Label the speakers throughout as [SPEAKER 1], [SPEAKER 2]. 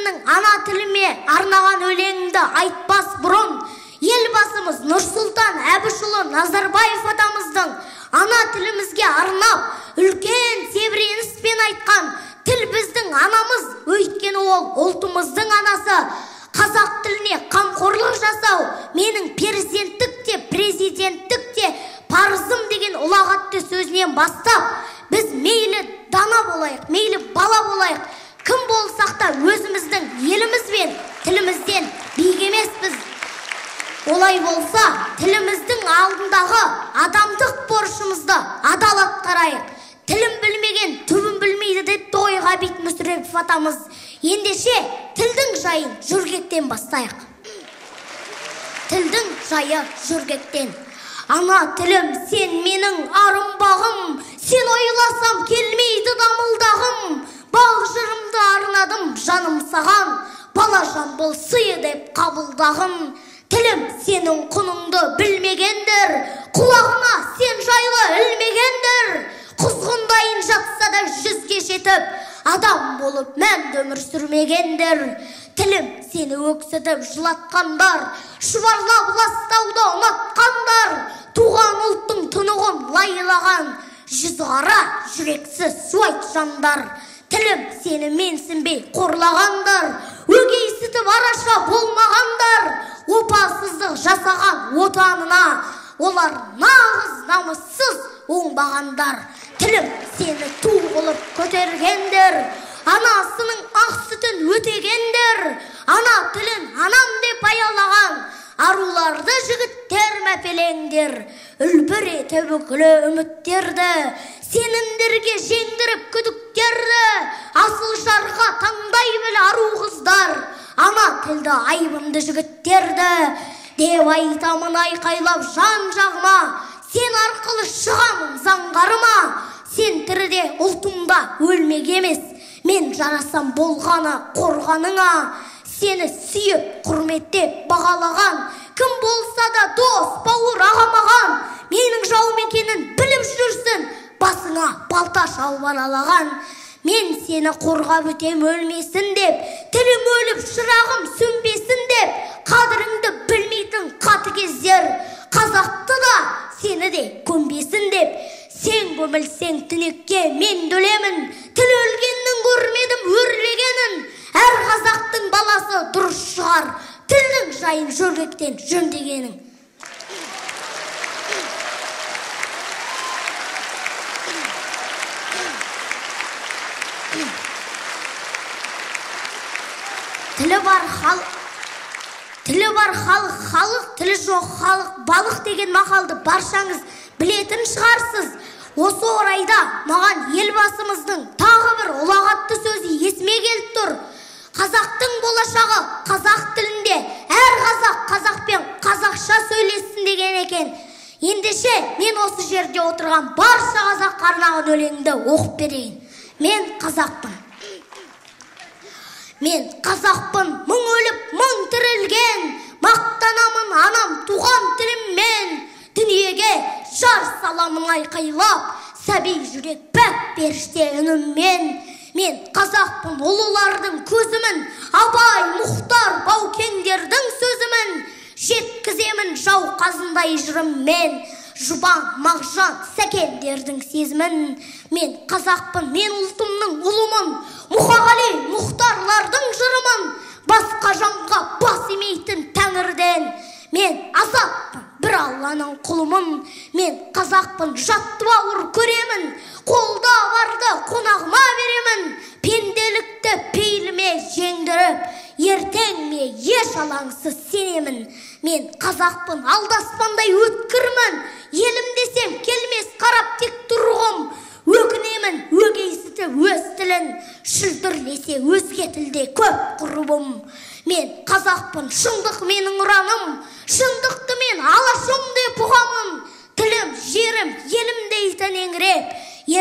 [SPEAKER 1] өзімнің ана тіліме арнаған өлеңімді айтпас бұрын, елбасымыз Нұрсұлтан Әбішұлы Назарбаев атамыздың ана тілімізге арнап үлкен тебіреніспен айтқан тіл біздің анамыз, өйткені ол ұлтымыздың анасы. Қазақ тіліне қамқорлық жасау менің перзенттік те, президенттік те парызым деген ұлағатты сөзінен бастап, біз мейлі дана болайық, мейлі бала болайық, кім болсақ та өзіміздің еліміз бен тілімізден биік емеспіз. Олай болса, тіліміздің алдындағы адамдық борышымызды адал атқарайық. Тілін білмеген түбін білмейді депті ғой Ғабит Мүсірепов атамыз. Ендеше тілдің жайын жөргектен бастайық. Тілдің жайы жөргектен. Ана тілім, сен менің арымбағым, сен ойласам келмейді дамылдағым. Бал жырымды арнадым жаным саған, балажан бол сыйы деп қабылдағым. Тілім, сенің құныңды білмегендер, құлағына сен жайлы ілмегендер. Құзғындайын жатса да жүзге жетіп, адам болып мәнді өмір сүрмегендер. Тілім, сені өксітіп жылатқандар, шұбарлап ластауды ұнатқандар, туған ұлттың тұнығын лайлаған, жүзғара жүрексіз суайт жандар. Тілім, сені менсінбей қорлағандар, өгейсітіп араша болмағандар, опасыздық жасаған отанына, олар нағыз намыссыз оңбағандар. Тілім, сені ту қылып көтергендер, анасының ақ сүтін өтегендер, ана тілін анам деп аялаған аруларды жігіттер мәпелеңдер. Үлбіретіп бүкілі үміттерді, сенімдерге жеңдіріп күдіктерді, асыл жарға таңдай біл ару қыздар, ана тілді айбынды жігіттерді деп айтамын айқайлап жан жағыма. Сен арқылы шығамын заңғарыма, сен тіріде ұлтымда өлмек емес, мен жарасам болғаны қорғаныңа. Сені сүйіп, құрметтеп бағалаған, кім болса да дос, бауыр ағамаған, менің жауым екенін біліп жүрсін, басыңа балта шалбар алаған. Мен сені қорғап өтем өлмесін деп, тілім өліп шырағым сөнбесін деп, қадіріңді білмейтін қаты кездер, қазақты да сені де көнбесін деп. Сен көмілсең түнекке мен өлемін, тіл өлгеннің көрмедім өрлегенін. Әр қазақтың баласы дұрыс шығар, тілдің жайын жөргектен жөндегенің. Тілі бар халық, тілі жоқ халық, балық деген мақалды баршаңыз білетін шығарсыз. Осы орайда маған елбасымыздың тағы бір ұлағатты сөзі есіме келіп тұр. Қазақтың болашағы қазақ тілінде, әр қазақ қазақпен қазақша сөйлессін деген екен. Ендеше мен осы жерде отырған барша қазаққа арнаған өлеңді оқып берейін. Мен қазақпын. Мен қазақпын, мың өліп, мың тірілген, мақтанамын анам туған тіліммен. Дүниеге жар саламын айқайлап, сәби жүрек пәк періште үніммен. Мен қазақпын, ұлылардың көзімін, Абай, Мұхтар, Баукеңдердің сөзімін. Жеткіземін жауқазындай жырыммен, Жұбан, Мағжан, Сәкендердің сезімін. Мен қазақпын, мен ұлтымның ұлымын, Мұқағали, Мұхтарлардың жырымын. Басқа жанға бас имейтін тәңірден. Мен азатпын, бір Алланың құлымын. Мен қазақпын, жатты бауыр көремін, қолда барды қонағыма беремін. Пенделікті пейіліме жеңдіріп, ертеңме еш алаңсыз сенемін. Мен қазақпын, алдаспандай өткірмін, елім десем келмес қарап тек тұрғым. Өкінемін, өгейсіті өз тілін, шүлдірлесе өзге тілде көп құрбым. Мен қазақпын, шындық менің ұраным, шындықты мен алашым деп ұғамын. Тілім, жерім, елім дейтін еңіреп,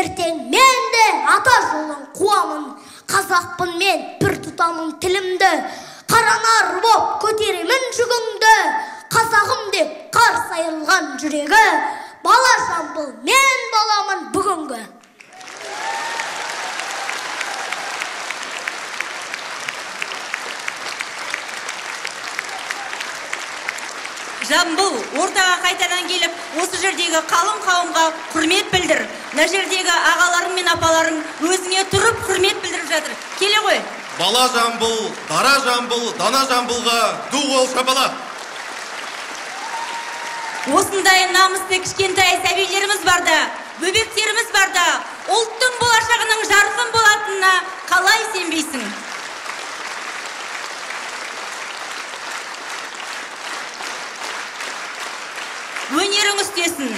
[SPEAKER 1] ертең мен де ата жолын қуамын. Қазақпын мен, бір тұтамын тілімді, қаранар боп көтеремін жүгіңді. Қазағым деп қарсы айырылған жүрегі, балажан бұл мен баламын бүгінгі.
[SPEAKER 2] Жамбыл ортаға қайтадан келіп, осы жердегі қалың қауымға құрмет білдір. Мына жердегі ағаларың мен апаларың өзіңе тұрып құрмет білдіріп жатыр. Келе ғой.
[SPEAKER 3] Бала Жамбыл, дара Жамбыл, дана Жамбылға ду қол шапала.
[SPEAKER 2] Осындай намысты кішкентай сәбилеріміз барда, бөбектеріміз барда, ұлттың болашағының жарқын болатынына қалай сенбейсің? Өнерің үстесін,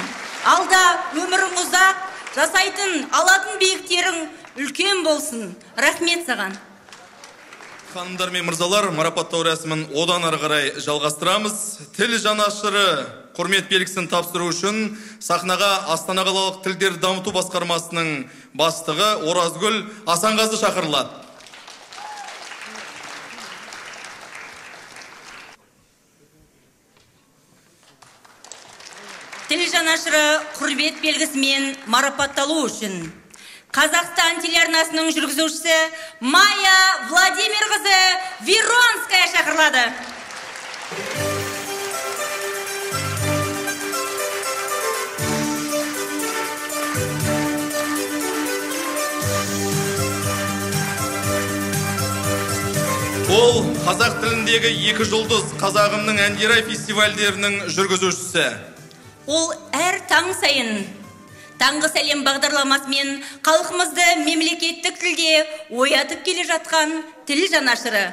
[SPEAKER 2] алда өмірің ұзақ, жасайтын, алатын биіктерің үлкен болсын. Рахмет саған.
[SPEAKER 3] Ханымдар мен мырзалар, марапаттау рәсімін одан ары қарай жалғастырамыз. Тіл жанашыры құрмет белгісін тапсыру үшін сахнаға Астана қалалық тілдер дамыту басқармасының бастығы Оразгүл Асанғазы шақырылады.
[SPEAKER 2] Тіл жанашыры құрмет белгісімен марапатталу үшін Қазақстан телеарнасының жүргізушісі Майя Владимир қызы Веронская шақырылады.
[SPEAKER 3] Ол қазақ тіліндегі 2 жұлдыз қазағымның әндері фестивальдерінің жүргізушісі.
[SPEAKER 2] Ол әр таң сайын таңғы сәлем бағдарламасымен халқымызды мемлекеттік тілде оятып келе жатқан тіл жанашыры.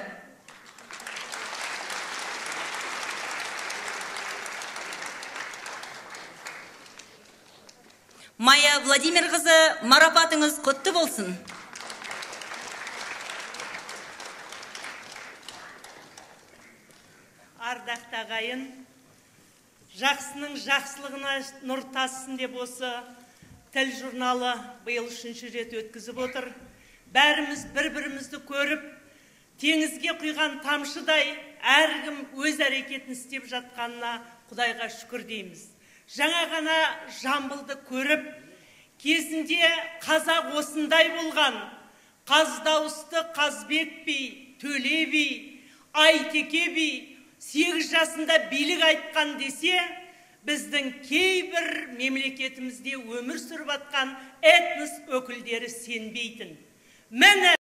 [SPEAKER 2] Майя Владимир қызы, марапатыңыз құтты болсын.
[SPEAKER 4] Ардақты ағайын, жақсының жақсылығына нұр тассын деп осы тіл журналы биыл 3-ші рет өткізіп отыр. Бәріміз бір-бірімізді көріп, теңізге құйған тамшыдай әркім өз әрекетін істеп жатқанына Құдайға шүкір дейміз. Жаңа ғана Жамбылды көріп, кезінде қазақ осындай болған. Қаздауысты Қазбек би, Төле би, Айтеке би 8 жасында билік айтқан десе, біздің кейбір мемлекетімізде өмір сүріп атқан этнос өкілдері сенбейтін. Міне